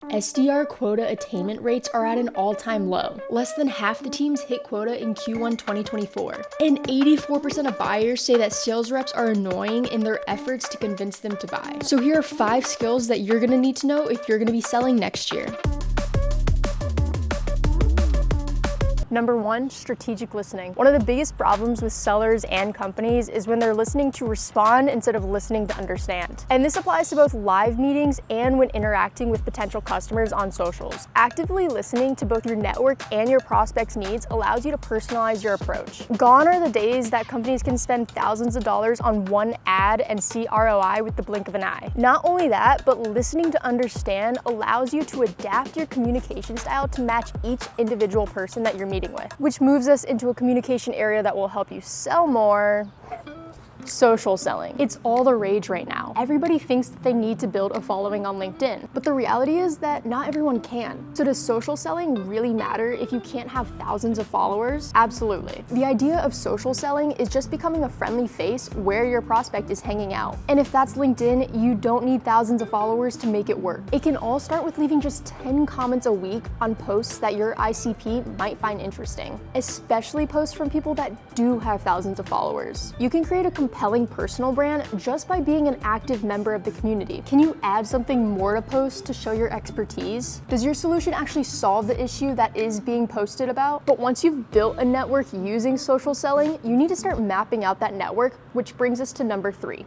SDR quota attainment rates are at an all-time low. Less than half the teams hit quota in Q1 2024. And 84% of buyers say that sales reps are annoying in their efforts to convince them to buy. So here are 5 skills that you're gonna need to know if you're gonna be selling next year. Number 1, strategic listening. One of the biggest problems with sellers and companies is when they're listening to respond instead of listening to understand. And this applies to both live meetings and when interacting with potential customers on socials. Actively listening to both your network and your prospects' needs allows you to personalize your approach. Gone are the days that companies can spend thousands of dollars on one ad and see ROI with the blink of an eye. Not only that, but listening to understand allows you to adapt your communication style to match each individual person that you're meeting with, which moves us into a communication area that will help you sell more. Social selling. It's all the rage right now. Everybody thinks that they need to build a following on LinkedIn, but the reality is that not everyone can. So does social selling really matter if you can't have thousands of followers? Absolutely. The idea of social selling is just becoming a friendly face where your prospect is hanging out. And if that's LinkedIn, you don't need thousands of followers to make it work. It can all start with leaving just 10 comments a week on posts that your ICP might find interesting, especially posts from people that do have thousands of followers. You can create a compelling personal brand just by being an active member of the community. Can you add something more to post to show your expertise? Does your solution actually solve the issue that is being posted about? But once you've built a network using social selling, you need to start mapping out that network, which brings us to number 3.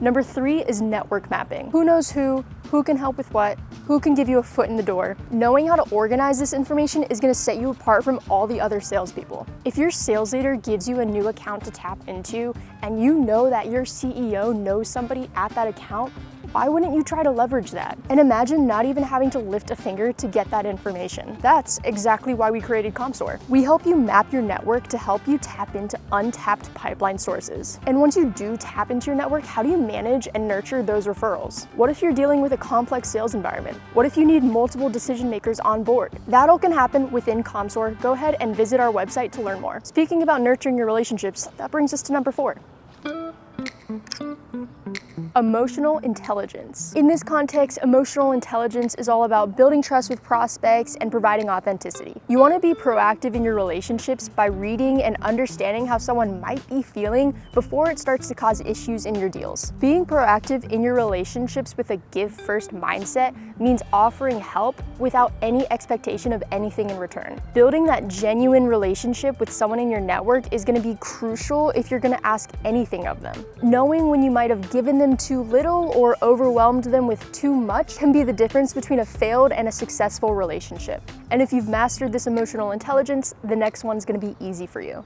Number 3 is network mapping. Who knows who can help with what, who can give you a foot in the door. Knowing how to organize this information is gonna set you apart from all the other salespeople. If your sales leader gives you a new account to tap into, and you know that your CEO knows somebody at that account, why wouldn't you try to leverage that? And imagine not even having to lift a finger to get that information. That's exactly why we created Commsor. We help you map your network to help you tap into untapped pipeline sources. And once you do tap into your network, how do you manage and nurture those referrals? What if you're dealing with a complex sales environment? What if you need multiple decision makers on board? That all can happen within Commsor. Go ahead and visit our website to learn more. Speaking about nurturing your relationships, that brings us to number 4. Emotional intelligence. In this context, emotional intelligence is all about building trust with prospects and providing authenticity. You want to be proactive in your relationships by reading and understanding how someone might be feeling before it starts to cause issues in your deals. Being proactive in your relationships with a give-first mindset means offering help without any expectation of anything in return. Building that genuine relationship with someone in your network is going to be crucial if you're going to ask anything of them. Knowing when you might have given them too little or overwhelmed them with too much can be the difference between a failed and a successful relationship. And if you've mastered this emotional intelligence, the next one's going to be easy for you.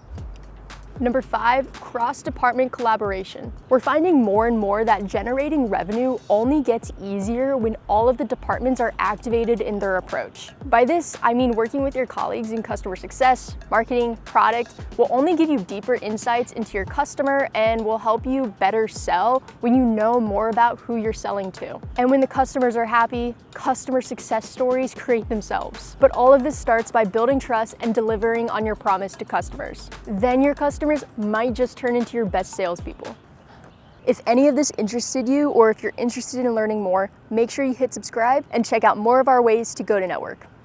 Number 5, cross-department collaboration. We're finding more and more that generating revenue only gets easier when all of the departments are activated in their approach. By this, I mean working with your colleagues in customer success, marketing, product will only give you deeper insights into your customer and will help you better sell when you know more about who you're selling to. And when the customers are happy, customer success stories create themselves. But all of this starts by building trust and delivering on your promise to customers. Then your customers might just turn into your best salespeople. If any of this interested you, or if you're interested in learning more, make sure you hit subscribe and check out more of our ways to go to network.